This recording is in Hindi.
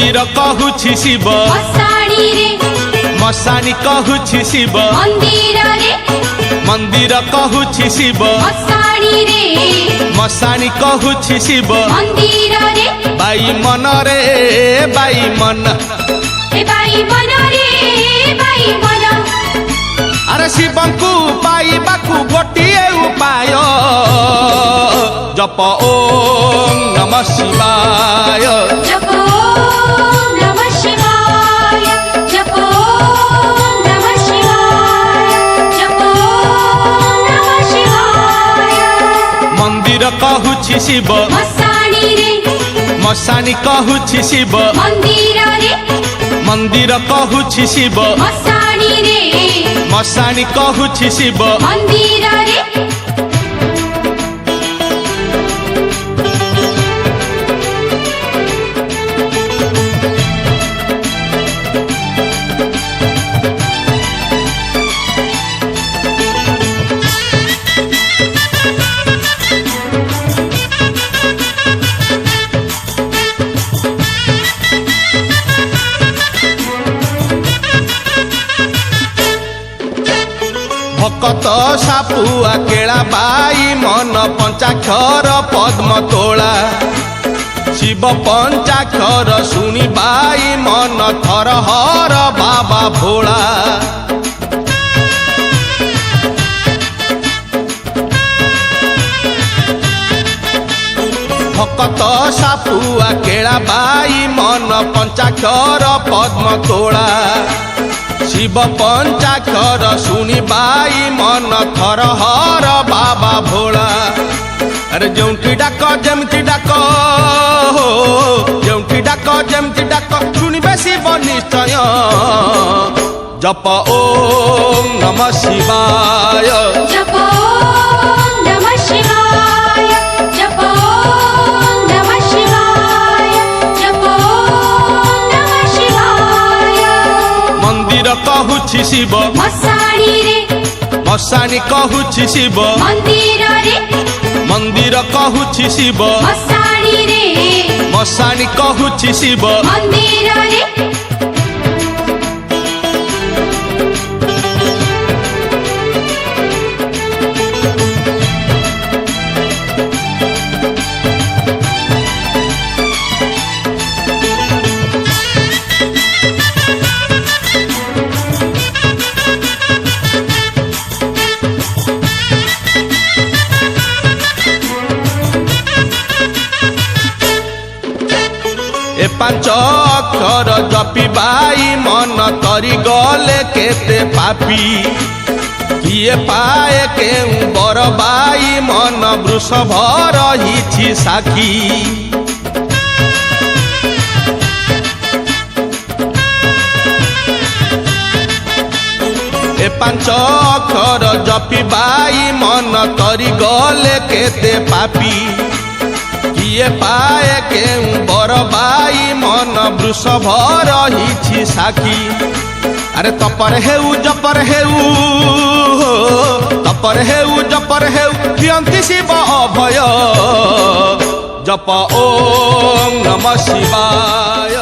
मंदिर कहूछि शिव मशाणी रे मशानी कहूछि शिव मंदिर कहूछि शिव मशाणी रे मशानी कहूछि शिव मंदिर रे बाई मन रे बाई मन ए बाई मन रे बाई मन अरे शिवंकु पाइबाकु गोटिए उपाय जप ओम नमः शिवाय जप ओम नमः शिवाय जप ओम नमः शिवाय जप ओम नमः शिवाय मंदिर कहूछि शिव मशाणी रे मशानी कहूछि शिव मंदिर रे मंदिर कहूछि शिव मशाणी रे मशानी कहूछि शिव मंदिर रे भकत सापुआ केला बाई मन पंचाक्षर पद्म तोला शिव पंचाक्षर सुनी बाई मन थर हर बाबा भोला भकत सापुआ केला बाई मन पंचाक्षर पद्म तोला शिव पंचाक्षर सुनी बाई मन थर हर बाबा भोला अरे जोंटी डाक जमती डाक हो जोंटी डाक जमती डाक सुनिबे शिव निश्चय जप ओम नमः शिवाय जप ओम नमः शिवाय जप ओम नमः शिवाय जप ओम नमः शिवाय मंदिर कहूछि शिव मशाणी रे मशानी कहूछि शिव मंदिर रे मंदिर कहूछि शिव मशाणी रे मशानी कहूछि शिव मंदिर रे ए पांच अक्षर जपी बाई मन तरी गले केते पापी किए पाए केउ बर बाई मन वृषभ रहिछि साखी ए पांच अक्षर जपी बाई मन तरी गले केते पापी किए पाए केउ बर बाई मन वृषभ रहिछि साखी अरे तपर हेउ जपर हेउ तपर हेउ जपर हेउ दियंती शिव अभय जप ओम नमः शिवाय।